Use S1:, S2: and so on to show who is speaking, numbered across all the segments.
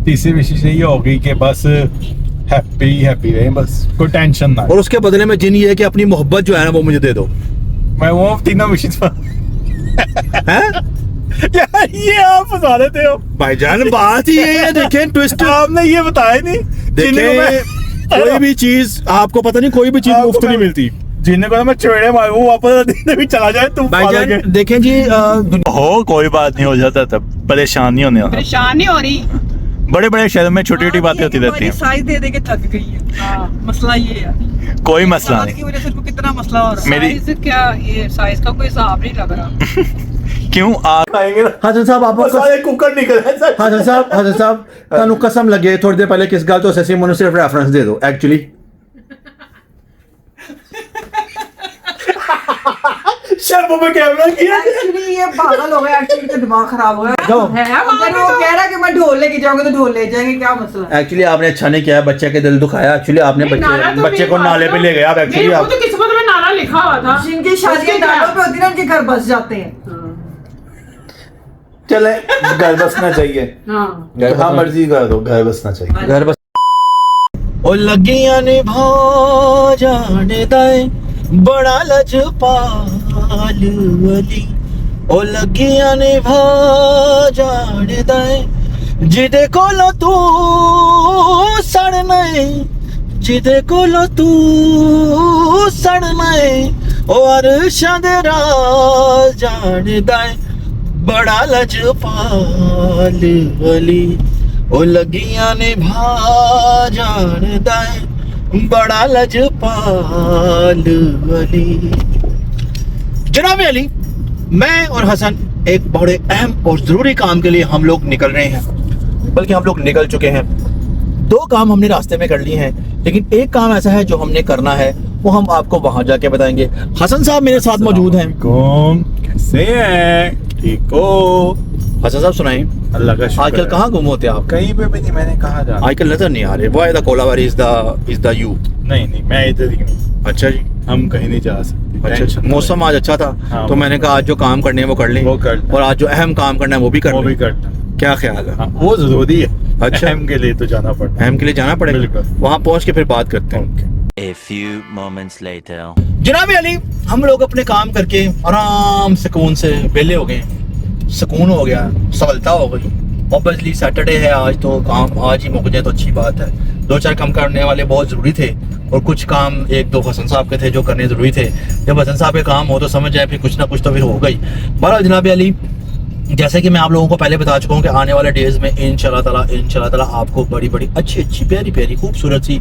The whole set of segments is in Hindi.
S1: तीसरी विशेष ये होगी कि बस हैप्पी रहे, बस कोई टेंशन ना।
S2: और उसके बदले में जिन ये है कि अपनी मोहब्बत जो है ना वो मुझे दे दो।
S1: मैं वो तीनों विशेष
S2: हैं?
S1: यार ये आप फंसा देते हो
S2: भाईजान, बात ही ये है, देखें ट्विस्ट।
S1: आपने ये बताया नहीं।
S2: देखें कोई भी चीज आपको पता नहीं, कोई भी चीज मुफ्त नहीं मिलती।
S1: जिन्हें को मैं चोड़े मारूं वापस दिन भी चला जाए तुम
S2: भाईजान देखें जी
S1: हो कोई बात नहीं हो जाता, तब परेशान नहीं होने वाला।
S3: परेशान नहीं हो रही।
S1: बड़े बड़े शहरों में छोटी छोटी बातें होती रहती हैं।
S3: साइज दे दे के थक गई है। मसला ये है,
S1: कोई मसला नहीं।
S3: की वजह से कितना मसला हो रहा है।
S1: मेरी
S3: साइज क्या, ये साइज का कोई हिसाब नहीं लग रहा।
S1: क्यों आप आएंगे ना
S2: हसन साहब आप
S1: सारे कुकर निकल रहे हैं।
S2: हसन साहब तानू कसम लगे थोड़ी देर पहले किस गल तो ससी मुझे सिर्फ रेफरेंस दे दो एक्चुअली।
S1: शर्मों में कैमरा किया।
S3: एक्चुअली ये पागल हो गया, एक्चुअली इसका दिमाग खराब हो गया है। अगर वो कह रहा है कि मैं ढोल लेके जाऊंगा तो ढोल ले जाएंगे, क्या मसला है?
S2: एक्चुअली आपने अच्छा नहीं किया, बच्चे के दिल दुखाया। एक्चुअली आपने बच्चे को नाले पे ले गया। आप एक्चुअली आप
S4: तो किस्मत में नारा लिखा हुआ था।
S3: जिनकी शादी नालों पे होती है ना, उनके घर बस जाते हैं।
S1: चले घर बसना चाहिए। हाँ मर्जी कर दो, घर बसना चाहिए।
S2: घर बस ओ लगियां ने भा जाने दाए बड़ा लजपाल वली। ओ लगियां ने भा जाने दाए जिदे कोलो तू सड़ना है, जिदे कोलो तू सड़ना है। ओ अरशां दे राज जाने दाए बड़ा लजपाल वली। ओ लगियां ने भा जाने दाए बड़ा लजपाल वली। जनाब अली, मैं और हसन एक बड़े अहम और जरूरी काम के लिए हम लोग निकल रहे हैं, बल्कि हम लोग निकल चुके हैं। दो काम हमने रास्ते में कर लिए हैं, लेकिन एक काम ऐसा है जो हमने करना है, वो हम आपको वहां जाके बताएंगे। हसन साहब मेरे साथ मौजूद हैं।
S1: कैसे हैं? ठीक हो?
S2: हसन साहब सुनाएं।
S1: अल्लाह का शुक्र।
S2: आजकल कहाँ गुम होते आप?
S1: कहीं पे भी नहीं, मैंने कहा जा।
S2: आजकल नजर नहीं आ रहे। वो द कोलावारी इज द यू।
S1: नहीं मैं इधर ही हूँ।
S2: अच्छा जी,
S1: हम कहीं नहीं जा सकते।
S2: अच्छा। मौसम आज अच्छा था।
S1: हाँ,
S2: तो मैंने कहा आज जो काम करने हैं वो कर लें,
S1: वो कर लें।
S2: और आज जो अहम काम करना है वो भी कर लें।
S1: करना।
S2: क्या ख्याल है?
S1: हाँ, वो जरूरी है।
S2: अच्छा।
S1: अहम के लिए तो जाना पड़ता है।
S2: अहम के लिए जाना पड़ेगा।
S1: बिल्कुल।
S2: वहाँ पहुँच के फिर बात करते हैं।
S5: A few moments later.
S2: जनाब अली, हम लोग अपने काम करके आराम सुकून से वेले हो गए, सुकून हो गया, सफलता हो गई। ऑब्वियसली सैटरडे है आज, तो काम आज ही मुक जाए तो अच्छी बात है। दो चार काम करने वाले बहुत ज़रूरी थे, और कुछ काम एक दो हसन साहब के थे जो करने ज़रूरी थे। जब हसन साहब के काम हो तो समझ जाए फिर कुछ ना कुछ तो फिर हो गई। बहरहाल जनाब अली, जैसे कि मैं आप लोगों को पहले बता चुका हूँ कि आने वाले डेज में इंशाल्लाह ताला आपको बड़ी बड़ी अच्छी प्यारी खूबसूरत सी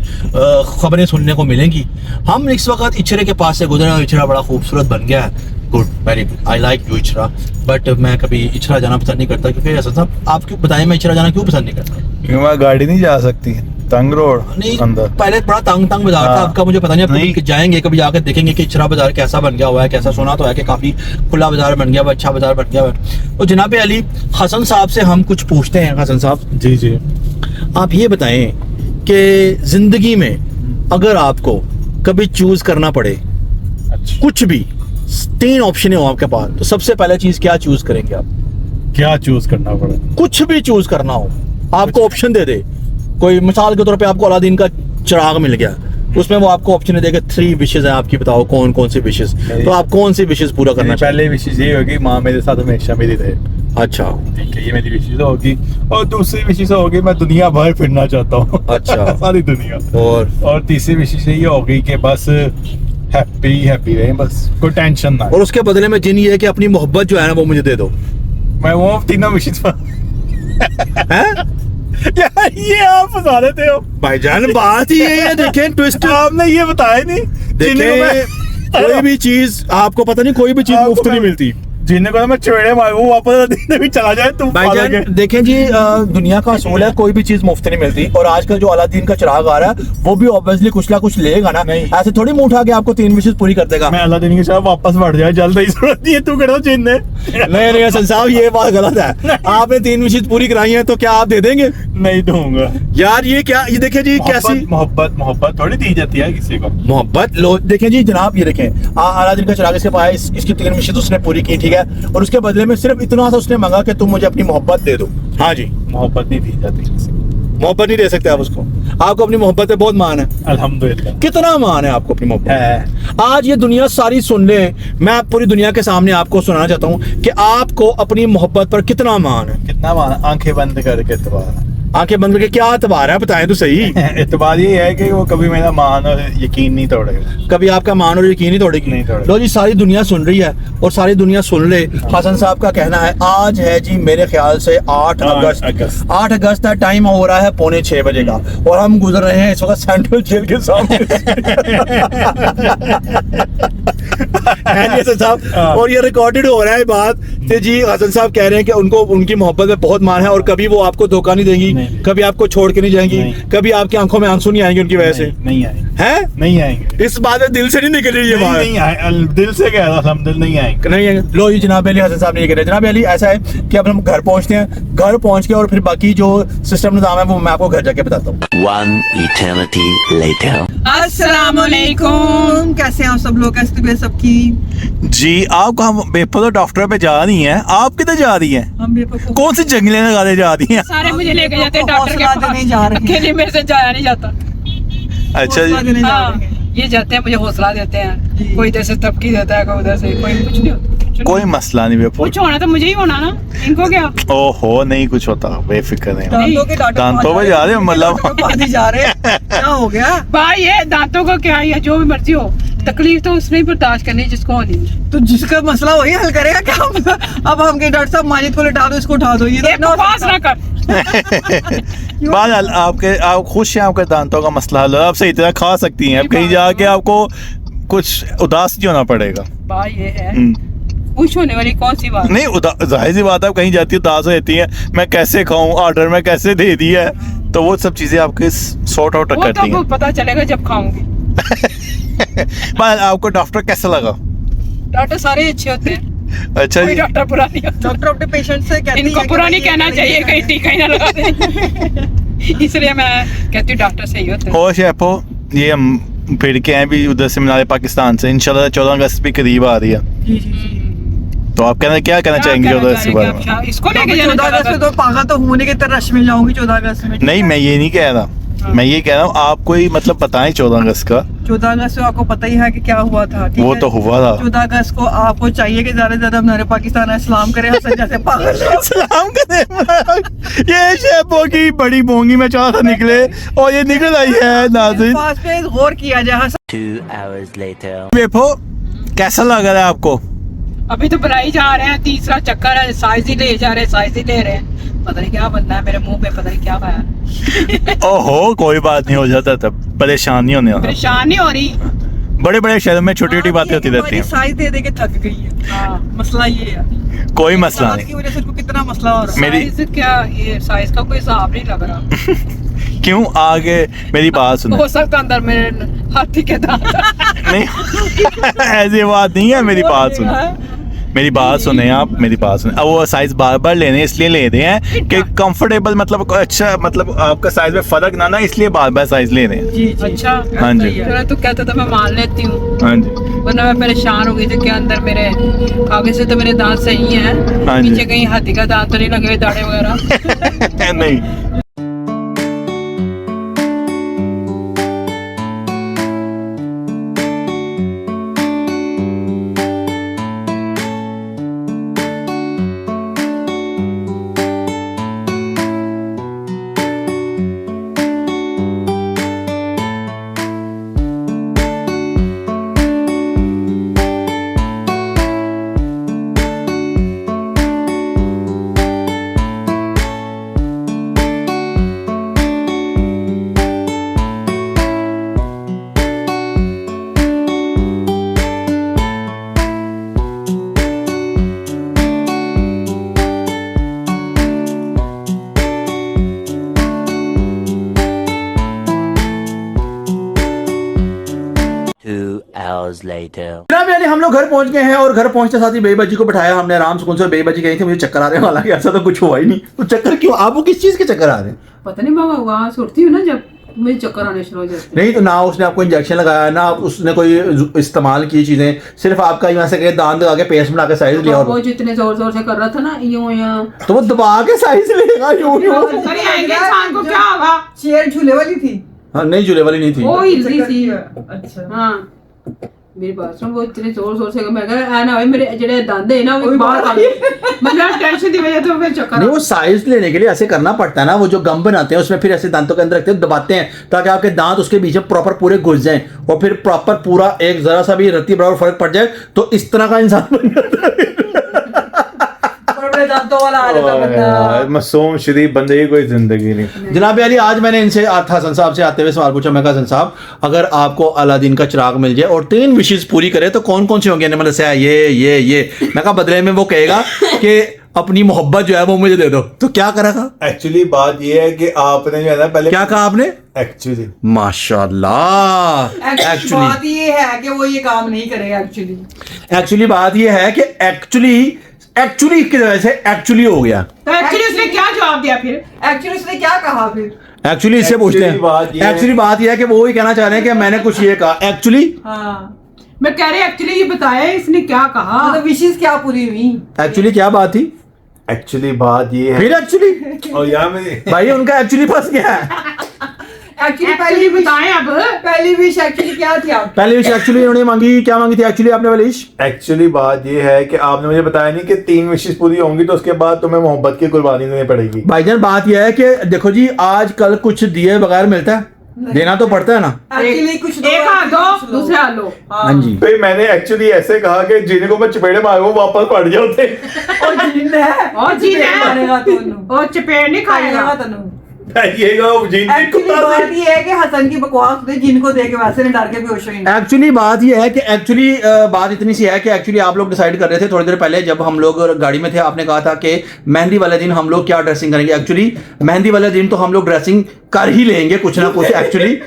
S2: खबरें सुनने को मिलेंगी। हम इस वक्त इचरे के पास से गुजरे और इचरा बड़ा खूबसूरत बन गया है। Good, very good, I like you Ichhra. But मैं कभी इचरा जाना पसंद नहीं करता, क्योंकि हसन साहब आप क्यों बताएं मैं इचरा जाना क्यों पसंद नहीं करता?
S1: क्यों वहाँ गाड़ी नहीं जा सकती, तंग रोड
S2: नहीं,
S1: अंदर।
S2: पहले बड़ा तंग बाजार था, आपका मुझे पता नहीं। अब कभी जाएंगे, कभी जाकर देखेंगे कि इचरा बाजार कैसा बन गया हुआ है। कैसा सुना तो है कि काफी खुला बाजार बन गया हुआ, अच्छा बाजार बन गया हुआ है। तो जनाब अली, हसन साहब से हम कुछ पूछते हैं। हसन साहब
S1: जी,
S2: आप ये बताएं कि जिंदगी में अगर आपको कभी चूज करना पड़े,
S1: अच्छा,
S2: कुछ भी 3 ऑप्शन हो आपके पास, तो सबसे पहले चीज क्या चूज करेंगे आप?
S1: क्या चूज करना पड़े?
S2: कुछ भी चूज करना हो, आपको ऑप्शन दे दे। कोई मिसाल के तौर पे आपको अलादीन का चिराग मिल गया, उसमें वो आपको ऑप्शन देगा 3 विशेष हैं आपकी, बताओ कौन सी विशेष। तो आप कौन सी विशेष पूरा करना चाहिए?
S1: पहले विशेष ये होगी माँ मेरे साथ हमेशा मेरी रहे।
S2: अच्छा,
S1: ठीक है, ये मेरी विशेष होगी। और दूसरी विशेष होगी मैं दुनिया भर फिरना चाहता हूँ।
S2: अच्छा।
S1: सारी दुनिया।
S2: और
S1: तीसरी विशेष ये होगी कि बस हैप्पी रहे, बस कोई टेंशन ना।
S2: और उसके बदले में जिन ये है कि अपनी मोहब्बत जो है ना वो मुझे दे दो।
S1: मैं वो तीनों विशेष
S2: हैं?
S1: यार ये आप फंसा देते हो।
S2: भाईजान, बात ही ये है, देखें ट्विस्ट।
S1: आपने ये बताया नहीं।
S2: देखें कोई भी चीज आपको पता नहीं, कोई भी चीज मुफ्त नहीं मिलती।
S1: जिन्हें को मैं चोड़े मारूं वापस दिन भी चला जाए तुम।
S2: भाईजान देखें जी, दुनिया का असूल है, कोई भी चीज मुफ्त नहीं मिलती। और आजकल जो अलादीन का चिराग आ रहा है वो भी ऑब्वियसली कुछ ना कुछ लेगा ना। ऐसे थोड़ी मुंह उठा के आपको 3 विशेष पूरी कर देगा।
S1: मैं अलादीन के साथ वापस बढ़ जाए जल्द ही जरूरत नहीं है, तू कर दो जिन्ने।
S2: नहीं हसन साहब, ये बात गलत है। आपने 3 विशेष पूरी कराई है तो क्या आप दे देंगे?
S1: नहीं दूंगा
S2: यार। ये क्या, ये देखें जी कैसी
S1: मोहब्बत थोड़ी दी जाती है किसी को।
S2: मोहब्बत लो, देखें जी जनाब, ये देखें अलादीन का चिराग इसके पास, इसकी 3 विशेष उसने पूरी की, ठीक है। और उसके बदले में सिर्फ इतना सा उसने मांगा कि तुम मुझे अपनी मोहब्बत दे दो। हाँ जी,
S1: मोहब्बत नहीं दी जाती किसी को।
S2: मोहब्बत नहीं दे सकते आप उसको? आपको अपनी मोहब्बत पे बहुत मान है।
S1: अल्हम्दुलिल्लाह।
S2: कितना मान है आपको अपनी मोहब्बत?
S1: है।
S2: आज ये दुनिया सारी सुन ले, मैं पूरी दुनिया के सामने आपको सुनाना चाहता हूँ कि आपको अपनी मोहब्बत पर कितना मान है।
S1: कितना मान, आंखें बंद करके एतबार।
S2: आंखें बंद करके क्या एतबार है, बताएं तो सही।
S1: एतबार ये है कि वो कभी मेरा मान और यकीन नहीं तोड़ेगा।
S2: कभी आपका मान और यकीन नहीं तोड़ेगी।
S1: नहीं तोड़ेगी।
S2: लो जी, सारी दुनिया सुन रही है और सारी दुनिया सुन ले। हसन साहब का कहना है आज है जी मेरे ख्याल से 8 अगस्त। 8 अगस्त है, टाइम हो रहा है 5:45 बजे का और हम गुजर रहे हैं इस वक्त सेंट्रल जेल के सामने। है जी हसन साहब, और ये रिकॉर्डेड हो रहा है बात कि जी हसन साहब कह रहे हैं कि उनको उनकी मोहब्बत में बहुत मान है और कभी वो आपको धोखा नहीं देंगी, कभी आपको छोड़ के नहीं जाएंगी, कभी आपकी आंखों में आंसू नहीं आएंगे उनकी वजह से।
S1: नहीं आएंगे।
S2: हैं?
S1: नहीं आएंगे।
S2: इस बात में दिल से नहीं निकल रही ये बात।
S1: नहीं आए, दिल से कह रहा था, दिल नहीं आएंगे।
S2: नहीं है। लो जी जनाब अली हसन साहब ने ये कह रहे हैं। जनाब अली ऐसा है कि अब हम घर पहुंचते हैं, घर पहुंच के और फिर बाकी जो सिस्टम निज़ाम है वो मैं आपको घर जाके बताता हूँ।
S5: One eternity later.
S3: अस्सलाम वालेकुम, कैसे हैं आप सब लोग? कैसे तबीयत सबकी?
S1: जी आप हम बेफर तो डॉक्टर पे जा रही हैं, आप किधर जा रही हैं?
S3: हम बेवकूफ
S1: कौन सी जंगलें लगाने जा रही हैं?
S4: सारे मुझे लेके जाते हैं डॉक्टर के
S3: हौसला देने जा
S4: पास,
S3: रहे हैं।
S4: अकेले मेरे से जाया नहीं जाता।
S1: अच्छा
S3: हौसला
S1: जी।
S3: देने जा
S4: हाँ,
S3: रहे हैं।
S4: ये जाते हैं मुझे हौसला देते हैं।
S3: जी।
S4: कोई इधर से तबकी देता है, कोई उधर से, कोई कुछ नहीं होता।
S1: कोई मसला नहीं बेफर।
S4: कुछ होना तो मुझे ही होना ना, इनको क्या?
S1: ओहो नहीं कुछ होता, बेफिक्र नहीं।
S3: दांतों के डॉक्टर
S1: दांतों पे जा रहे हो मतलब?
S3: डॉक्टर के पास ही जा रहे हैं। क्या हो गया?
S4: भाई ये दांतों का क्या है, जो भी मर्जी हो, तकलीफ तो उसने ही बर्दाश्त करनी है जिसको होनी है।
S3: तो जिसका मसला वही हल करेगा क्या? अब हम के डॉक्टर साहब माजिद को लिटा दो, इसको उठा दो, ये तो
S4: ये
S3: इतना
S4: बकवास ना कर।
S1: बहरहाल आपके आप खुश हैं, आपके दांतों का मसला हल है, आप सही तरह खा सकती हैं। अब कहीं जाके आपको कुछ उदास नहीं होना पड़ेगा।
S4: भाई ये है
S1: हम्म।
S4: खुश होने वाली कौन सी बात?
S1: नहीं जाहिर सी बात है, आप कहीं जाती है उदास हो जाती है, मैं कैसे खाऊं, ऑर्डर में कैसे दे दिया है, तो वो सब चीजें आपके सॉर्ट आउट
S4: वो
S1: करती
S4: तो
S1: हैं।
S4: पता चलेगा जब खाऊंगी।
S1: बहरहाल आपको डॉक्टर कैसा लगा?
S4: डॉक्टर सारे अच्छे होते हैं,
S1: अच्छा
S4: कोई
S1: जी।
S4: डॉक्टर बुरा नहीं होता।
S3: डॉक्टर अपने पेशेंट से कहती
S4: इनको
S3: है कि
S4: बुरा
S3: भाई
S4: नहीं
S3: ये
S4: कहना
S3: करो,
S4: चाहिए,
S3: ये
S4: कहीं टीका ही ना लगा दे। इसलिए मैं कहती हूँ डॉक्टर सही होते हैं।
S1: हो शेफो, ये हम फिर के हैं भी उधर से मिनारे पाकिस्तान से, इंशाल्लाह 14 अगस्त भी करीब आ रही है,
S3: जी जी जी।
S1: तो आप कहना क्या कहना चाहेंगे 14 अगस्त के बारे में?
S4: अच्छा, इसको लेके
S3: 14
S4: जाना
S3: अगस्त में तो पागल तो होने की तरह रश में जाऊंगी 14 अगस्त में।
S1: नहीं मैं ये नहीं कह रहा, मैं ये कह रहा हूँ आप कोई मतलब बताएं 14 अगस्त का।
S3: 14 अगस्त में आपको पता ही है कि क्या हुआ था, ठीक
S1: वो
S3: है?
S1: तो हुआ था।
S3: 14 अगस्त को आपको चाहिए कि ज्यादा से ज्यादा हमारे पाकिस्तान इस्लाम करे, हसन जैसे पागल लोग।
S1: सलाम करें। ये शेफो की बड़ी बोंगी में चाह था निकले और ये निकल आई है नाज़रीन।
S3: पास पे गौर किया जाए। Hasan
S5: 2 hours later.
S1: बेफो कैसा लग रहा है आपको?
S4: अभी तो बनाई जा रहे हैं, तीसरा चक्कर है, साइज ही ले जा रहे हैं, साइज ही ले रहे हैं। पता नहीं क्या बनना है, मेरे मुंह पे पता नहीं क्या खाया।
S1: ओहो कोई बात नहीं, हो जाता तब, परेशान नहीं होने वाला।
S4: परेशान नहीं हो रही।
S1: बड़े बड़े शहरों में छोटी छोटी बातें होती रहती हैं,
S3: साइज दे दे के थक गई है।
S4: हाँ,
S3: मसला ये है,
S1: कोई मसला
S3: साइज
S1: नहीं।
S3: की वजह से उसको कितना मसला हो रहा है।
S1: मेरी-
S4: साइज क्या, ये साइज का कोई हिसाब नहीं लग रहा।
S1: क्यों आगे मेरी बात सुनो।
S4: हो सकता अंदर मेरे हाथी के दांत।
S1: नहीं ऐसी बात नहीं है, मेरी बात सुनो, मेरी बात सुने आप, मेरी बात सुने। अब वो साइज बार बार लेने इसलिए ले रहे हैं कि कंफर्टेबल मतलब अच्छा मतलब आपका साइज में फर्क ना इसलिए बार बार साइज ले रहे हैं।
S3: जी जी।
S4: अच्छा,
S1: हाँ जी।
S4: चलो तू कहता था मैं मान लेती हूँ,
S1: हाँ जी।
S4: वरना मैं परेशान हो गई थी कि अंदर मेरे आगे से तो मेरे दांत सही हैं,
S1: हाँ जी।
S4: पीछे कहीं हाथी का दांत तो नहीं लगे हुए, दाढ़े वगैरह।
S1: नहीं
S5: hours later.
S2: जनाब यानी हम लोग घर पहुंच गए हैं और घर पहुंचते साथ ही बेबी जी को बिठाया हमने आराम सुकून से। बेबी जी कही थी मुझे चक्कर आ रहे हैं, हालांकि ऐसा तो कुछ हुआ ही नहीं। तो चक्कर क्यों, आपको किस चीज के चक्कर आ रहे हैं?
S4: पता नहीं बाबा, वहाँ सुनती हूँ ना जब मुझे चक्कर आने शुरू हो जाते
S2: नहीं तो ना उसने आपको इंजेक्शन लगाया, ना उसने कोई इस्तेमाल की चीजें, सिर्फ आपका यहाँ से दांत लगा के पेस्ट बना के साइज लिया।
S4: वो जितने जोर जोर से कर रहा था ना यूं
S2: तो वो दबा के साइज लेगा यूं यूं।
S4: इंसान को क्या होगा?
S3: चेयर झूले वाली थी।
S2: हाँ नहीं झूले वाली नहीं थी।
S4: वो हिलती थी।
S3: अच्छा
S4: हाँ मेरी बात सुन, वो इतने जोर से मैं कहा ना भाई मेरे जेड़े दंद है ना वो बाहर आ गए। मतलब टेंशन की वजह से फिर चक्कर
S2: नहीं वो साइज लेने के लिए ऐसे करना पड़ता है ना, वो जो गम बनाते हैं उसमें फिर ऐसे दांतों के अंदर रखते हैं, दबाते हैं ताकि आपके दांत उसके बीच में प्रॉपर पूरे घुस जाएं और फिर प्रॉपर पूरा एक जरा सा भी रत्ती बराबर फर्क पड़ जाए तो इस तरह का इंसान बन जाता है।
S3: बड़े दांतों वाला आ जाता बंदा।
S1: मासूम शरीफ बंदे की कोई जिंदगी नहीं।
S2: जनाब अली आज मैंने इनसे हसन साहब से आते हुए सवाल पूछा, मैं कहा हसन साहब अगर आपको अलादीन का चिराग मिल जाए और 3 विशेष पूरी करे तो कौन कौन से होंगे? मैंने बताया ये मैं कहा बदले में वो कहेगा कि अपनी मोहब्बत जो है वो मुझे दे दो, तो क्या करेगा?
S1: एक्चुअली बात ये है कि आपने जो है ना पहले
S2: क्या कहा आपने?
S1: एक्चुअली
S2: माशाल्लाह।
S3: एक्चुअली बात ये है कि वो ये काम नहीं करेगा।
S2: एक्चुअली बात ये है कि एक्चुअली की वजह से एक्चुअली हो गया।
S4: तो एक्चुअली उसने क्या जवाब दिया फिर?
S3: एक्चुअली उसने क्या कहा फिर?
S2: एक्चुअली इससे पूछते हैं। एक्चुअली बात ये है कि वो ही कहना चाह रहे हैं कि मैंने कुछ ये कहा एक्चुअली।
S3: हाँ
S4: मैं कह रही एक्चुअली ये बताया इसने क्या कहा,
S3: मतलब विशेष क्या पूरी हुई?
S2: एक्चुअली क्या बात थी?
S1: एक्चुअली बात ये है
S2: फिर एक्चुअली
S1: और यहाँ में
S2: भाई उनका एक्चुअली फंस गया है।
S3: एक्चुअली
S4: पहले बताएं अब।
S3: पहली विश एक्चुअली क्या थी आप?
S2: पहले विश एक्चुअली उन्होंने मांगी, क्या मांगी थी एक्चुअली आपने वाली विश?
S1: एक्चुअली बात ये है कि आपने मुझे बताया नहीं कि 3 विशेष पूरी होंगी तो उसके बाद तुम्हें मोहब्बत की कुर्बानी देनी पड़ेगी।
S2: भाईजान बात यह है कि देखो जी आजकल कुछ दिए बगैर मिलता है, देना तो पड़ता है ना।
S3: एक्चुअली कुछ
S4: एक हाथ दो दूसरे हाथ लो।
S2: हाँ जी
S1: फिर मैंने एक्चुअली ऐसे कहा कि जिन्हें को मैं चपेड़े मारूं वापस पड़ जाते।
S3: और जीन है
S4: और जीन है।
S3: मारेगा तन्नू
S4: और चपेट नहीं खाएगा।
S3: तन्नू। एक्चुअली बात ये है कि हसन की बकवास ने जिनको देख के वैसे नहीं डर के बेहोश हुई।
S2: एक्चुअली बात यह है कि एक्चुअली बात इतनी सी है कि एक्चुअली आप लोग डिसाइड कर रहे थे थोड़ी देर पहले जब हम लोग गाड़ी में थे, आपने कहा था कि मेहंदी वाले दिन हम लोग क्या ड्रेसिंग करेंगे। एक्चुअली मेहंदी वाले दिन तो हम लोग ड्रेसिंग कर ही लेंगे कुछ ना कुछ। एक्चुअली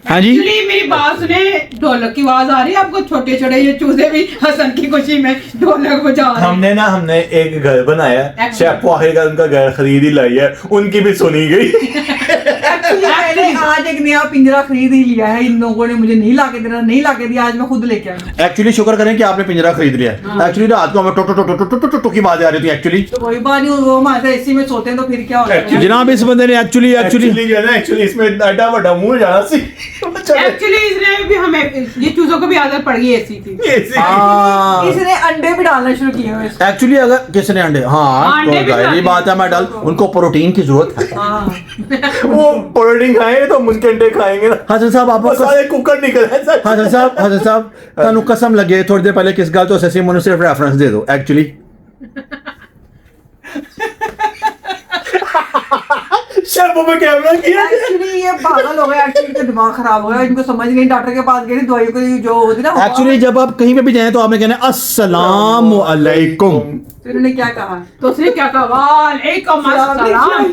S2: हाँ जी
S4: एक्चुअली मेरी बात सुने, ढोलक की आवाज आ रही है आपको? छोटे छोटे ये चूजे भी हसन की खुशी में ढोलक बजा रहे हैं।
S1: हमने एक घर बनाया,
S4: Actually-
S1: शेफ को आखिरकार उनका घर खरीद ही लाई है, उनकी भी सुनी गई।
S3: एक्चुअली मैंने आज एक नया पिंजरा खरीद ही लिया है। इन लोगों ने मुझे नहीं लाके दिया, आज मैं खुद लेके आई।
S2: एक्चुअली शुक्र करें कि आपने पिंजरा खरीद लिया। एक्चुअली रात को हमें टो की बात आ रही थी एक्चुअली।
S3: तो कोई बात नहीं, वो हमारे एसी में सोते हैं तो फिर क्या होगा?
S2: जनाब इस बंदे ने एक्चुअली
S1: जो है ना एक्चुअली इसमें इतना बड़ा मुंह जाना सी।
S4: एक्चुअली इसने भी हमें ये चूजों को भी आदत पड़ गई ऐसी थी।
S3: इसने अंडे भी डालना शुरू किए हुए हैं।
S2: एक्चुअली अगर किसने अंडे, हाँ
S4: अंडे
S2: तो
S4: भी
S2: जाहिर
S4: डालते
S2: बात है मैं डाल, उनको प्रोटीन की जरूरत है।
S3: हाँ
S1: वो प्रोटीन खाएंगे तो मुनके अंडे खाएंगे ना।
S2: हसन साहब आपको
S1: सारे कुकर निकल है सर।
S2: हसन साहब तनु कसम लगे थोड़ी देर पहले किस गल तो ससी मुझे सिर्फ रेफरेंस दे दो एक्चुअली।
S1: शेफों में कैमरा किया।
S3: एक्चुअली ये पागल हो गया। एक्चुअली इनका दिमाग खराब हो गया, इनको समझ नहीं। डॉक्टर के पास गए, दवाई को जो होती ना।
S2: एक्चुअली जब आप कहीं पे भी जाएं तो आपने कहना है अस्सलाम वालेकुम।
S3: फिर उन्होंने क्या कहा?
S4: तो उसने क्या कहा? वालेकुम अस्सलाम।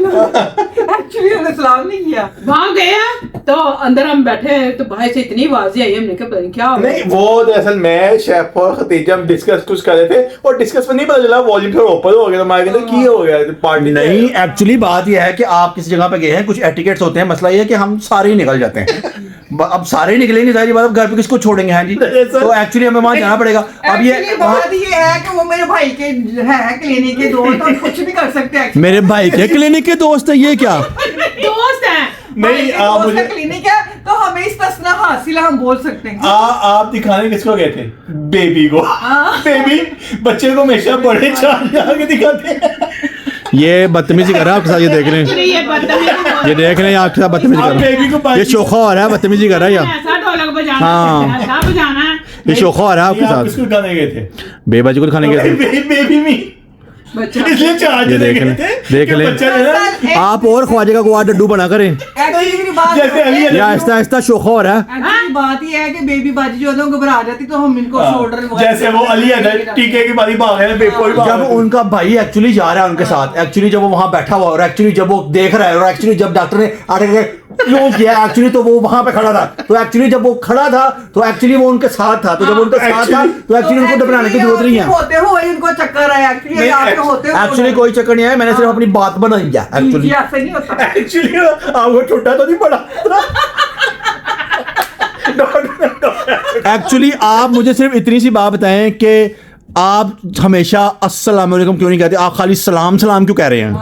S3: एक्चुअली उन्होंने सलाम नहीं किया।
S4: वहां गया तो अंदर हम बैठे तो भाई से इतनी आवाजें आई, हमने कहा पता नहीं क्या हो गया।
S1: नहीं वो दरअसल मैं शेफ और खतीजा हम डिस्कस कुछ कर रहे थे और डिस्कस में नहीं पता चला वॉल्यूम थोड़ा ऊपर हो गया तो हमारे कहते की हो गया पार्टी।
S2: नहीं एक्चुअली बात यह है कि आप किसी जगह पे गए हैं, कुछ एटिकेट्स होते हैं। मसला ये है कि हम सारे ही निकल जाते हैं। अब सारे ही निकलेंगे सारी बात, अब घर पे किसको छोड़ेंगे? हैं जी तो एक्चुअली हमें वहां जाना पड़ेगा। अब ये
S3: Actually बात ये है कि वो मेरे भाई के है क्लिनिक के दोस्त, हम कुछ भी कर सकते हैं।
S2: मेरे भाई के क्लिनिक के दोस्त है, ये क्या?
S4: दोस्त है।
S1: नहीं आप मुझे
S3: क्लिनिक है तो हमें इस तस्ना हासिल हम बोल सकते हैं।
S1: आप दिखाने किसको गए थे? बेबी को। बेबी बच्चे को हमेशा बड़े चार आगे दिखाते हैं।
S2: ये बदतमीजी कर रहा है आपके साथ, ये देख रहे हैं,
S4: ये बदतमीजी
S2: ये देख रहे हैं आपके साथ बदतमीजी कर रहा है। ये शोखा हो रहा है, बदतमीजी कर रहा है यार।
S4: ऐसा ढोलक बजाना
S2: हाँ।
S4: ऐसा बजाना है।
S2: ये शोखा हो रहा है आपके
S1: आप
S2: साथ।
S1: किसको दिखाने गए थे?
S2: बेबाजी को खाने गए थे।
S1: बेबी मी
S4: बच्चा
S1: इसलिए चार
S2: ये
S1: जने
S2: देख
S1: गए
S2: ले,
S1: थे
S2: देख
S1: कि
S2: ले।
S1: बच्चा जो है ना
S2: आप और ख्वाजा का गुआ डड्डू बना करें।
S3: एक्चुअली मेरी बात
S1: जैसे अली
S2: ये आहिस्ता आहिस्ता शोखा हो रहा है।
S3: एक्चुअली बात ये है कि बेबी बाजी जो है ना वो घबरा जाती तो हम इनको शोल्डर
S1: जैसे वो अली है ना टीके की बारी भाग है बेपोई
S2: जब उनका भाई एक्चुअली जा रहा है उनके साथ, एक्चुअली जब वो वहां बैठा हुआ और एक्चुअली जब वो देख रहा है और एक्चुअली जब डॉक्टर ने आगे क्यों किया एक्चुअली तो वो वहां पे खड़ा था, तो एक्चुअली जब वो खड़ा था तो एक्चुअली वो उनके साथ था, तो जब उनके साथ था तो एक्चुअली उनको घबराने की जरूरत नहीं है।
S3: होते हुए उनको चक्कर आया। एक्चुअली आपके होते हुए
S2: एक्चुअली कोई चक्कर नहीं है, मैंने सिर्फ अपनी बात बनाई है एक्चुअली।
S3: ऐसे नहीं होता।
S1: एक्चुअली आपको छोटा तो नहीं पड़ा।
S2: एक्चुअली आप मुझे सिर्फ इतनी सी बात बताएं कि आप हमेशा अस्सलाम वालेकुम क्यों नहीं कहते? आप खाली सलाम सलाम क्यों कह रहे हैं?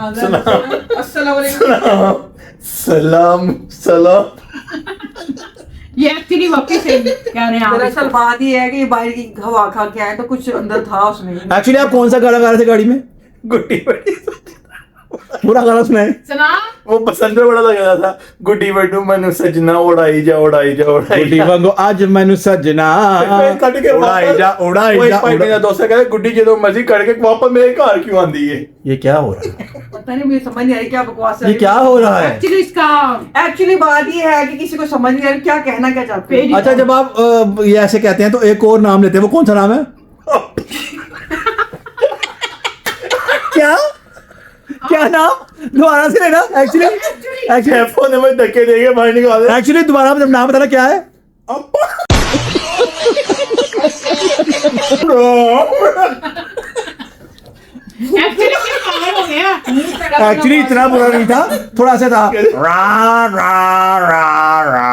S3: अस्सलाम वालेकुम।
S1: सलाम सलाम।
S4: ये एक्चुअली वाकई से कह रहे हैं आप
S3: दरअसल बात ये है कि ये बाहर की हवा खा के आए तो कुछ अंदर था उसमें।
S2: एक्चुअली आप कौन सा गाना गा रहे थे गाड़ी में?
S1: गुड्डी बड़ी
S2: पूरा गाना सुनाए।
S4: सुना
S1: वो पसंद बड़ा लग रहा था। गुड्डी बड्डू मनु सजना उड़ाई जा उड़ाई जा उड़ाई
S2: गुड्डी
S1: जा।
S2: वांगू आज मैनू सजना
S1: कट के
S2: उड़ाई जा उड़ाई जा
S1: मेरा दोस्त कहता गुड्डी जो मर्जी कट के वापस मेरे घर क्यों आंदी है?
S2: ये क्या हो रहा है?
S3: पता नहीं, मुझे समझ नहीं आ रही क्या बकवास
S2: ये क्या हो रहा है?
S4: एक्चुअली इसका
S3: एक्चुअली बात ये है कि किसी को समझ नहीं आ रही क्या कहना क्या चाहते हैं।
S2: अच्छा, जब आप ये ऐसे कहते हैं तो एक और नाम लेते हैं, वो कौन सा नाम है? क्या क्या नाम? दोबारा से लेना। एक्चुअली
S1: फोन में धक्के देके बाहर निकाल दे।
S2: एक्चुअली दोबारा जब नाम बताना क्या है?
S4: एक्चुअली क्या पागल हो गया।
S2: एक्चुअली इतना बुरा नहीं था, थोड़ा सा था। रा रा रा रा।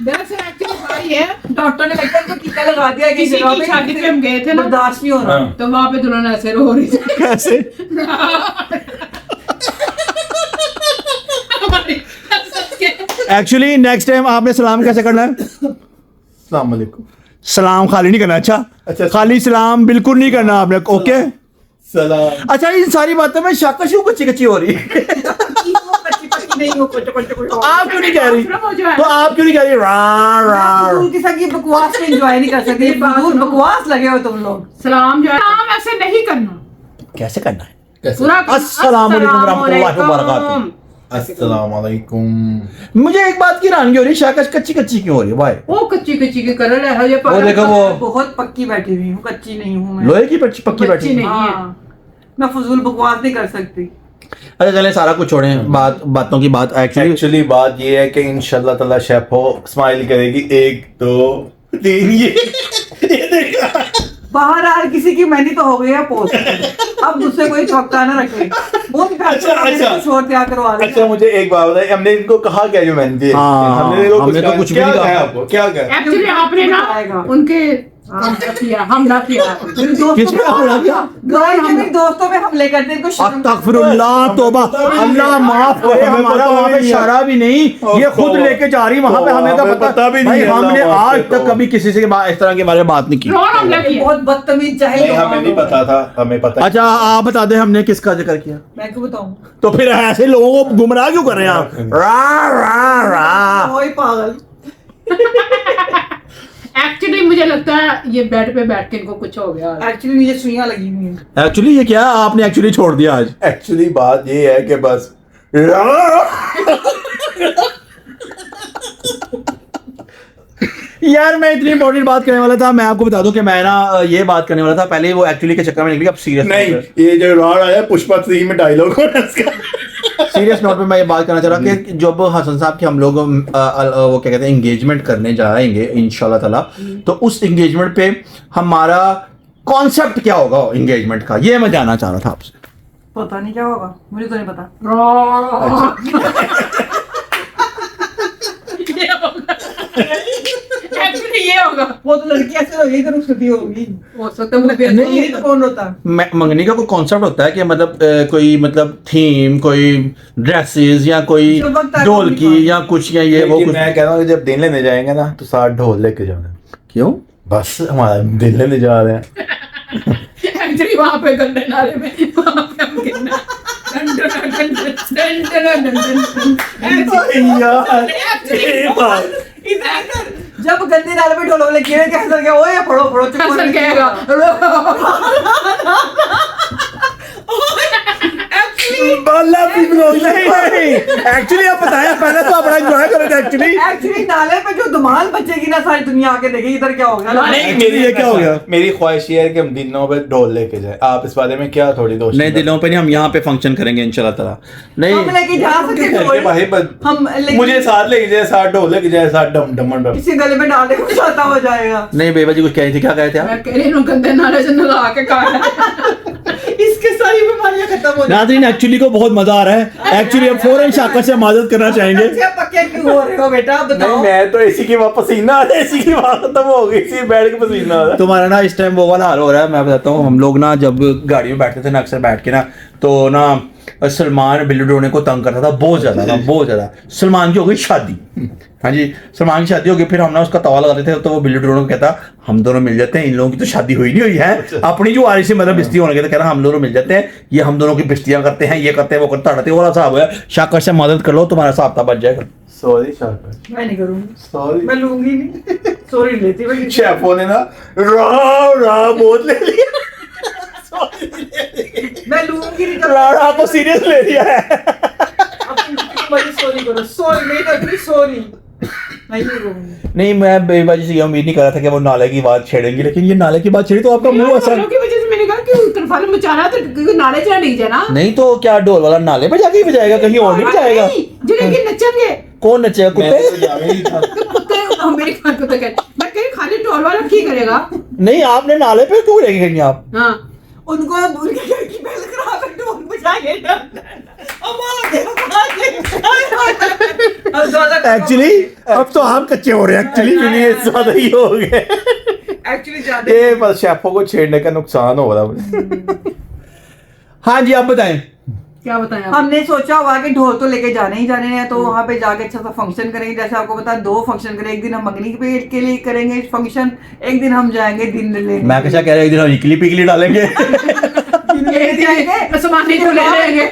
S4: दरअसल एक्चुअली भाई है,
S3: डॉक्टर ने लगता है इनको टीका लगा दिया कि
S4: किसी की शादी पे हम गए थे ना,
S3: बर्दाश्त नहीं हो रहा।
S4: तो वहां पे दुल्हन ऐसे रो रही थी।
S2: कैसे? एक्चुअली नेक्स्ट टाइम आपने सलाम कैसे करना है?
S1: अस्सलाम वालेकुम।
S2: सलाम खाली नहीं करना। अच्छा, खाली सलाम बिल्कुल नहीं करना आपने। ओके,
S1: सलाम।
S2: अच्छा, इन सारी बातों में शाका शू कच्ची कच्ची हो रही है।
S3: नहीं हो कुछ
S2: आप क्यों नहीं कह रही? तो आप क्यों नहीं कह रही? रा रा।
S3: उनके साथ ये बकवास में एंजॉय नहीं कर सकते। फजूल बकवास लगे हो तुम लोग।
S4: सलाम जो है सलाम ऐसे नहीं करना,
S2: कैसे करना है?
S4: पूरा
S2: अस्सलाम वालेकुम रहमतुल्लाहि व बरकातहू।
S1: अस्सलाम वालेकुम।
S2: मुझे एक बात की हैरानगी हो रही है, शाकश कच्ची कच्ची क्यों हो रही है भाई?
S4: वो कच्ची कच्ची की कर रहा है ये
S2: वो देखो वो
S3: बहुत पक्की बैठी हुई हूँ, कच्ची नहीं हूँ मैं।
S2: लोहे की पक्की बैठी
S4: नहीं है।
S3: हाँ, मैं फजूल बकवास नहीं कर सकती।
S2: अच्छा चले, सारा कुछ छोड़ें, बातों की बात।
S1: एक्चुअली बात ये है कि इंशाल्लाह ताला शेफो स्माइल करेगी। 1 2 3 ये देखा।
S3: बहरहाल किसी की मेहंदी तो हो गई है पोस्ट। अब दूसरे कोई तवक्का ना रखे। वो भी
S1: अच्छा।
S3: कुछ और तैयार करवा रहे
S1: अच्छा, मुझे एक बात बताइए, हमने इनको कहा क्या जो मेहंदी है?
S2: हाँ, हमने तो कुछ भी नहीं कहा
S1: आपको। क्या कहा?
S4: एक्चुअली आपने ना उनके हमला किया।
S2: किसने हमला किया?
S3: मेरे दोस्तों पे हमले करते हैं, इनको शर्म-
S2: अस्तगफिरुल्लाह, तौबा, अल्लाह माफ करे। हमारा वहाँ पे शरा भी नहीं, ये खुद लेके जा रही वहाँ पे, हमें का पता भी नहीं। हमने आज तक कभी किसी से इस तरह के बारे में बात नहीं की।
S4: कौन हमला किया?
S3: बहुत बदतमीज जाहिल
S1: नहीं,
S3: लोग
S1: हमें नहीं
S3: हैं।
S1: पता था, हमें पता।
S2: अच्छा, आप बता दें हमने किसका जिक्र किया?
S3: मैं क्यों बताऊं?
S2: तो फिर ऐसे लोगों को गुमराह क्यों कर रहे हैं आप? रा रा रा।
S3: वही पागल।
S4: एक्चुअली मुझे लगता है ये बेड पे बैठ के इनको कुछ हो गया।
S3: एक्चुअली मुझे सुइयां लगी हुई हैं।
S2: एक्चुअली ये क्या आपने एक्चुअली छोड़ दिया आज?
S1: एक्चुअली बात ये है कि बस
S2: यार मैं इतनी इंपॉर्टेंट बात करने वाला था, मैं आपको बता दूं कि मैं ना ये बात करने वाला था, पहले वो एक्चुअली के चक्कर में निकली। अब सीरियस
S1: नहीं, ये जो राड आया पुष्पा 3 में डायलॉग होना इसका।
S2: सीरियस नोट पे मैं ये बात करना चाह रहा कि जब हसन साहब के हम लोग वो क्या कहते हैं एंगेजमेंट करने जाएंगे इंशाल्लाह ताला, तो उस एंगेजमेंट पे हमारा कॉन्सेप्ट क्या होगा एंगेजमेंट का, ये मैं जानना चाह रहा था आपसे।
S3: पता नहीं क्या होगा, मुझे तो नहीं पता।
S4: एक्चुअली ये होगा।
S3: वो तो लड़की ऐसे होगी तो उसकी होगी।
S4: हो सकता है
S3: नहीं तो कौन होता?
S2: मंगनी का कोई कॉन्सेप्ट होता है कि मतलब कोई मतलब थीम, कोई ड्रेसेस या कोई
S3: जो वक्त आएगा
S2: ढोलकी
S3: उनकी
S2: या कुछ या ये वो
S1: लेकिन
S2: कुछ।
S1: मैं कह रहा हूँ कि जब दिन लेने जाएंगे ना तो साथ ढोल लेके जाना।
S2: क्यों?
S1: बस हमारा दिन लेने जा रहे हैं।
S4: एक्चुअली वहां पे गंदे नाले में वहां पे हम गिरना
S3: जब गंदे नाले में ढोल गिरे के हंसर गया, ओए पढ़ो पढ़ो चुप
S4: हंसर कहेगा।
S2: एक्चुअली आप बताया पहले तो आप बड़ा एंजॉय कर रहे थे।
S3: एक्चुअली नाले पे जो धमाल बचेगी ना सारी दुनिया आके देखेगी इधर क्या होगा।
S2: मेरी ये क्या हो गया?
S1: मेरी ख्वाहिश ये है कि हम दिनों पे ढोल लेके जाए। आप इस बारे में क्या थोड़ी दोस्त
S2: नहीं, दिलों पे नहीं, हम यहाँ पे फंक्शन करेंगे इंशाल्लाह ताला।
S3: हम
S2: नहीं,
S3: लेके जा सकते हैं
S1: करके
S3: ढोल।
S1: भाई
S3: हम लेके
S1: मुझे साथ लेके जाए, साथ ढोल लेके जाए, साथ डम डम डम।
S3: किसी गले में डाले कुछ आता हो जाएगा।
S2: नहीं बेबा जी कुछ कह रही थी, क्या कह रहे थे आप?
S4: मैं कह रही हूँ गंदे नाले से नहा के काटा।
S3: इसके सारी बीमारियां खत्म हो जाएंगी।
S2: नाज़रीन एक्चुअली को बहुत मजा आ रहा है। एक्चुअली अब फौरन शाकर से माजत करना चाहेंगे।
S3: पक्के क्यों हो रहे हो बेटा आप बताओ।
S1: मैं तो एसी की पसीना एसी की बात खत्म हो गई थी, बैठ के पसीना आ रहा है।
S2: तुम्हारा ना इस टाइम वो वाला हाल हो रहा है। मैं बताता हूँ, हम लोग ना जब गाड़ी में बैठते थे ना, अक्सर बैठ के ना, तो ना सलमान बिल्ली डोने को तंग करता था बहुत ज्यादा। सलमान की हो गई शादी, हाँ जी, सलमान की शादी हो गई, फिर हम ना उसका तवा लगाते थे, तो वो बिल्ली डोने को कहता हम दोनों मिल जाते हैं, इन लोगों की तो शादी हुई नहीं हुई है, अपनी जो वारिस मतलब बिस्ती होने के, कह रहा हम दोनों मिल जाते हैं, ये हम दोनों की बिस्तियां करते हैं, ये करते हैं वो करते हैं, वाला साहब है। शाकर से मदद कर लो, तुम्हारा हिसाब बच जाएगा।
S1: सॉरी शाकर,
S3: मैं नहीं करूंगी,
S1: सॉरी।
S3: मैं लूंगी नहीं, सॉरी लेती मैं।
S1: शेफों ने ना राम बहुत ले लिया,
S3: मैं लूंगी नहीं,
S1: राणा को सीरियस ले लिया है।
S3: सॉरी करो, सॉरी नहीं करती, सॉरी नहीं करूंगी।
S2: नहीं, मैं बेबाजी से ये उम्मीद नहीं कर रहा था कि वो नाले की बात छेड़ेंगी, लेकिन ये नाले की बात छेड़ी तो आपका मुंह ऐसा
S4: की वजह से मैंने कहा कि तूफान मचाना तो नाले चला नहीं जाना।
S2: नहीं, तो क्या ढोल वाला नाले पे जाके ही बजाएगा, कहीं और नहीं बजाएगा?
S4: जिन्हें कि नचेंगे
S2: कौन नचेगा? कुत्ते?
S4: कुत्ते मेरे खान को तो कह मैं कहीं खाली ढोल वाला की करेगा।
S2: नहीं, आपने नाले पे क्यों लेके गई आप?
S4: हाँ
S3: उनको उनके घर की बेल खराब है, ढोल बजाएंगे।
S2: एक्चुअली अब तो हम कच्चे हो रहे हैं, एक्चुअली ये ज्यादा ही हो गए।
S3: एक्चुअली ज्यादा
S1: ये बस शेफों को छेड़ने का नुकसान हो रहा है।
S2: हाँ जी, आप बताएं।
S4: क्या बताएं आप?
S3: हमने सोचा हुआ कि ढोल तो लेके जाने ही जाने हैं, तो वहाँ पे जाके अच्छा सा फंक्शन करेंगे। जैसे आपको पता 2 फंक्शन करेंगे, एक दिन हम मंगनी के लिए करेंगे फंक्शन, एक दिन हम जाएंगे दिन लेने।
S2: मैं कैसा कह रहा हूँ, एक दिन हम इकली पिकली डालेंगे।
S3: एक दिन
S4: सामान्य झूले लेंगे।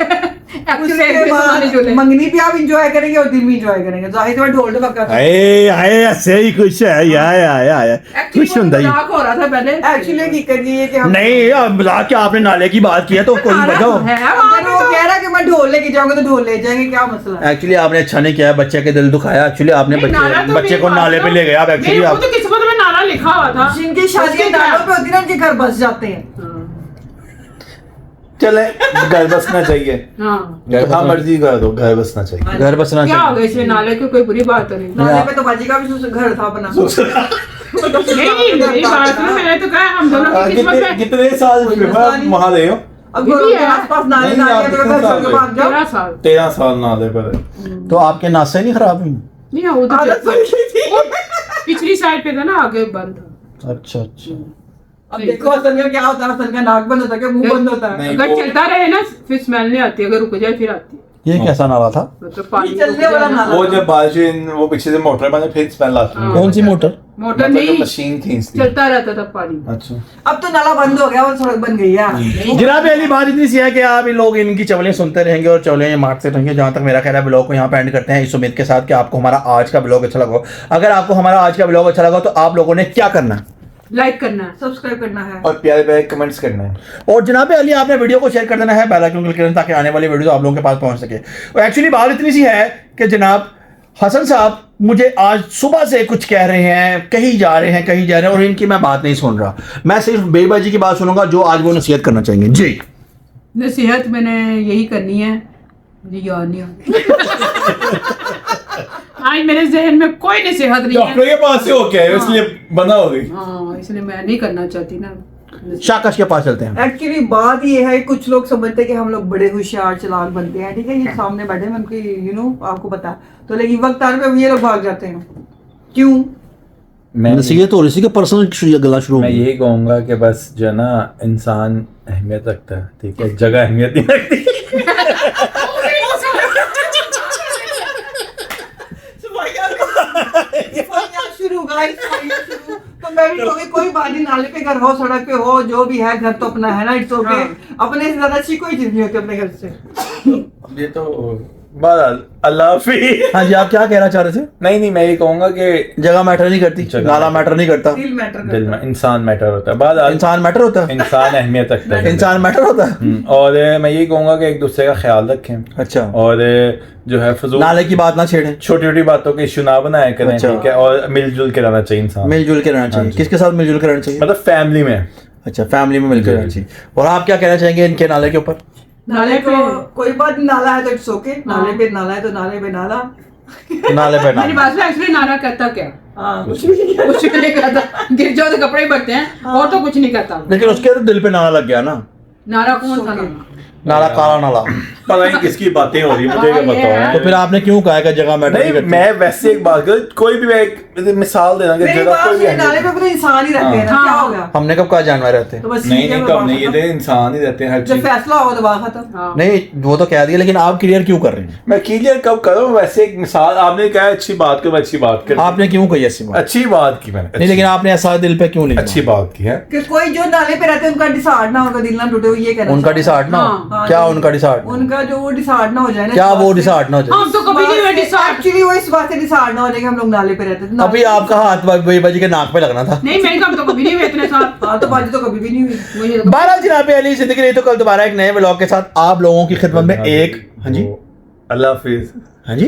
S4: Actually, एक दिन सामान्य झूले।
S3: मंगनी भी आप इंजॉय करेंगे और दिन भी इंजॉय करेंगे, जाहिर है ढोल ढोलका।
S2: आए ऐसे ही खुश है, आया खुश होता ही।
S4: मजाक हो रहा था पहले।
S3: एक्चुअली हकीकत ये है कि हम
S2: नहीं, अब मजाक क्या, आपने नाले की बात की है तो कोई बताओ।
S3: अगर वो कह रहा है कि मैं ढोल लेके जाऊंगा तो ढोल ले जाएंगे, क्या मसला है?
S2: एक्चुअली आपने अच्छा नहीं किया, बच्चे के दिल दुखाया। एक्चुअली आपने बच्चे को नाले पे ले गए आप। एक्चुअली आप
S4: तो किस्मत में नारा लिखा हुआ था।
S3: जिनकी शादी नालों पे होती है ना, उनके घर बस जाते हैं।
S1: चले, घर बसना चाहिए,
S4: हाँ
S1: जहाँ मर्जी कर दो, घर बसना चाहिए।
S2: घर बसना
S4: क्या हो
S2: चाहिए।
S4: गया इसमें? नाले की कोई बुरी बात तो नहीं।
S3: नाले पे तो बाजी का भी घर था अपना।
S4: नहीं मेरी बात नहीं, मैंने तो कहा हम दोनों की किस्मत में।
S1: कितने साल वहाँ रहे हो?
S3: अब घरों के आसपास नाले
S1: नहीं,
S3: नाले
S1: आप
S3: तो
S1: कितने
S3: घर
S1: साल
S3: छोड़ के
S1: गए?
S3: भाग जाओ।
S4: 13 साल
S1: 13 साल नाले पर।
S2: तो आपके नासे नहीं खराब हुई?
S4: नहीं वो तो
S3: आदत पड़ गई थी।
S4: पिछली साइड पे था ना, आगे बंद था।
S2: अच्छा।
S3: अब देखो असल में क्या होता है, असल का नाक बंद होता है, क्या मुंह बंद होता है?
S1: नहीं,
S4: अगर
S1: वो-
S4: चलता रहे ना फिर स्मेल नहीं आती, अगर रुक जाए फिर आती है।
S2: ये कैसा नाला था?
S4: मतलब पानी
S3: ये चलने
S4: रुक
S3: वाला
S4: जाए ना।
S3: नाला।
S1: वो जब बारिश वो पीछे से मोटर बने फिर स्मेल आती है।
S4: हाँ।
S2: कौन सी मोटर?
S4: मोटर
S1: मतलब जो
S4: नहीं,
S1: मशीन खींचती।
S4: चलता रहता था पानी।
S1: अच्छा,
S3: अब तो नाला बंद हो गया, वो सड़क बन गई है।
S2: जनाब पहली बात इतनी सी है कि आप इन लोग इनकी चवलें सुनते रहेंगे और चवलें मारते रहेंगे। जहां तक मेरा ख्याल है, ब्लॉग को यहाँ पे एंड करते हैं इस उम्मीद के साथ कि आपको हमारा आज का ब्लॉग अच्छा लगा हो। अगर आपको हमारा आज का ब्लॉग अच्छा लगा तो आप लोगों ने क्या करना है?
S4: लाइक करना है।
S3: सब्सक्राइब करना है।
S1: और प्यारे प्यारे कमेंट्स करना है।
S2: और जनाब अली, आपने वीडियो को शेयर कर देना है, बेल आइकन क्लिक करना ताकि आने वाली वीडियो आप लोगों के पास पहुंच सके। और एक्चुअली बात इतनी सी है कि जनाब हसन साहब मुझे आज सुबह से कुछ कह रहे हैं, कहीं जा रहे हैं और इनकी मैं बात नहीं सुन रहा। मैं सिर्फ बेबाजी की बात सुनूंगा जो आज वो नसीहत करना चाहेंगे। जी
S4: नसीहत मैंने यही करनी है, मुझे याद नहीं आ आज मेरे जहन में कोई नसीहत नहीं है।
S1: डॉक्टर के पास से हो क्या है, इसलिए बंदा हो गई।
S4: हाँ इसलिए मैं नहीं करना चाहती ना।
S2: शाकश के पास चलते हैं।
S3: एक्चुअली बात ये है, कुछ लोग समझते हैं कि हम लोग बड़े होशियार चालाक बनते हैं, ठीक है, ये सामने बैठे हैं उनकी आपको पता है, तो लेकिन वक्त आने पे ये लोग भाग जाते हैं। क्यों?
S2: नसीहत हो रही थी कि पर्सनल गला शुरू
S6: मैं यही कहूंगा कि बस जो है ना, इंसान अहमियत रखता है, ठीक है, जगह अहमियत नहीं रखती।
S3: शुरू guys, शुरू। तो मैं भी कहूँगी कोई बात नहीं, नाले पे घर हो, सड़क पे हो, जो भी है, घर तो अपना है ना, इट्स ओके। अपने से ज्यादा अच्छी कोई चीज नहीं होती अपने घर से।
S1: ये तो बहरहाल अल्लाह हाफिज़।
S2: हाँ जी, आप क्या कहना चाह रहे थे?
S6: नहीं मैं ये कहूंगा कि
S2: जगह मैटर नहीं करती,
S6: जगह
S2: नाला मैटर नहीं करता,
S3: दिल मैटर
S6: दिल
S3: करता
S6: में इंसान मैटर होता है। बहरहाल
S2: इंसान मैटर होता है।
S6: इंसान अहमियत रखता है।
S2: इंसान मैटर होता है।
S6: और मैं यही कहूंगा कि एक दूसरे का ख्याल रखें
S2: अच्छा,
S6: और जो है फजूल
S2: नाले की बात ना छेड़े,
S6: छोटी छोटी बातों के इश्यू ना बनाया करें,
S2: अच्छा।
S6: ठीक है, और मिलजुल के रहना चाहिए इंसान,
S2: मिलजुल के रहना चाहिए।
S6: जी।
S2: किसके साथ मिलजुल के रहना चाहिए?
S6: मतलब फैमिली में।
S2: अच्छा, फैमिली में मिलकर रहना चाहिए। और आप क्या कहना चाहेंगे इनके नाले के ऊपर?
S4: नाले पे
S3: तो कोई बात नहीं, नाला है तो इट्स ओके, नाले पे नाला है तो नाले पे नाला।
S2: नाले पे
S4: मेरी
S2: नाला।
S4: बात में एक्चुअली नारा कहता क्या?
S3: हाँ
S4: कुछ नहीं कहता, गिर जाओ तो कपड़े ही बढ़ते हैं और तो कुछ नहीं कहता।
S2: लेकिन उसके तो दिल पे नाला लग गया ना।
S4: नारा कौन सा नारा?
S2: नाला काला नाला।
S6: पता नहीं किसकी बातें हो रही है, मुझे क्या बताओ।
S2: तो फिर आपने क्यों कहा कि जगह मैटर नहीं
S6: नहीं,
S2: करती?
S6: मैं वैसे एक बात कर, कोई भी मैं एक मिसाल देना कि
S3: मेरी
S6: जगह
S3: बात
S6: कोई भी
S3: सुनिए, नाले पे पूरे इंसान ही रहते हैं ना,
S4: हाँ।
S3: क्या हो गया?
S2: हमने कब कहा जानवर रहते हैं?
S3: तो बस
S6: नहीं
S3: ठीक है,
S6: नहीं,
S3: वो
S6: कब नहीं, ये
S3: बात
S6: तो इंसान ही रहते हैं हर
S3: खत्म। जब
S6: चीज।
S3: फैसला हो तो बात खत्म।
S4: हाँ।
S2: नहीं वो तो कह दिया, लेकिन आप क्लियर क्यों कर रहे हैं?
S6: मैं क्लियर कब करूँ, वैसे एक मिसाल आपने कहा अच्छी बात को, मैं अच्छी बात कर,
S2: आपने क्यों कही ऐसी बात?
S6: अच्छी बात की मैंने,
S2: नहीं लेकिन आपने ऐसा दिल पे क्यों लिखा?
S6: अच्छी बात की है।
S3: कि कोई जो नाले पे रहते हैं उनका डिसार्ड ना होगा, दिल ना टूटे, वो ये कहना
S2: उनका
S3: चाहते हैं।
S2: डिसार्ड ना हो?
S3: हाँ,
S2: क्या
S3: जो-
S2: उनका डिसार्ड?
S3: उनका जो वो डिसार्ड ना हो जाए ना,
S2: क्या वो डिसार्ड ना हो जाए?
S4: हम तो कभी नहीं हुए डिसाइड।
S3: एक्चुअली वो इस बात से डिसार्ड ना हो जाए कि हम लोग नाले पे रहते थे। नाले
S2: अभी
S3: पे-
S2: आपका हाथ बेबाजी के नाक पे लगना था।
S4: नहीं मेरे काम तो कभी नहीं हुए इतने साल।
S3: हाँ तो बाजी तो कभी भी नहीं हुई।
S4: मुझे तो
S2: बहरहाल जनाब अली, जिंदगी रही तो कल दोबारा एक नए व्लॉग के साथ आप लोगों की खिदमत में एक, हाँ जी,
S6: अल्लाह हाफिज।
S2: हाँ जी,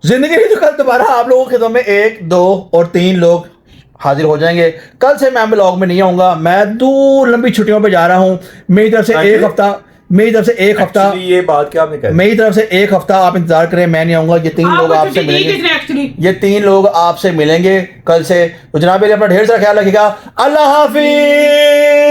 S2: जिंदगी रही तो कल दोबारा आप लोगों की खिदमत में 1, 2 और 3 लोग हाजिर हो जाएंगे। कल से मैं व्लॉग में नहीं आऊंगा, मैं दूर लंबी छुट्टियों पे जा रहा हूँ। मेरी तरफ से एक हफ्ता, मेरी तरफ से एक हफ्ता,
S6: Actually, ये बात क्या आपने कही?
S2: मेरी तरफ से एक हफ्ता आप इंतजार करें, मैं नहीं आऊंगा। ये 3 लोग आपसे मिलेंगे,
S4: एक्चुअली
S2: ये 3 लोग आपसे मिलेंगे कल से। तो जनाब अपना ढेर सारा ख्याल रखिएगा। अल्लाह हाफिज।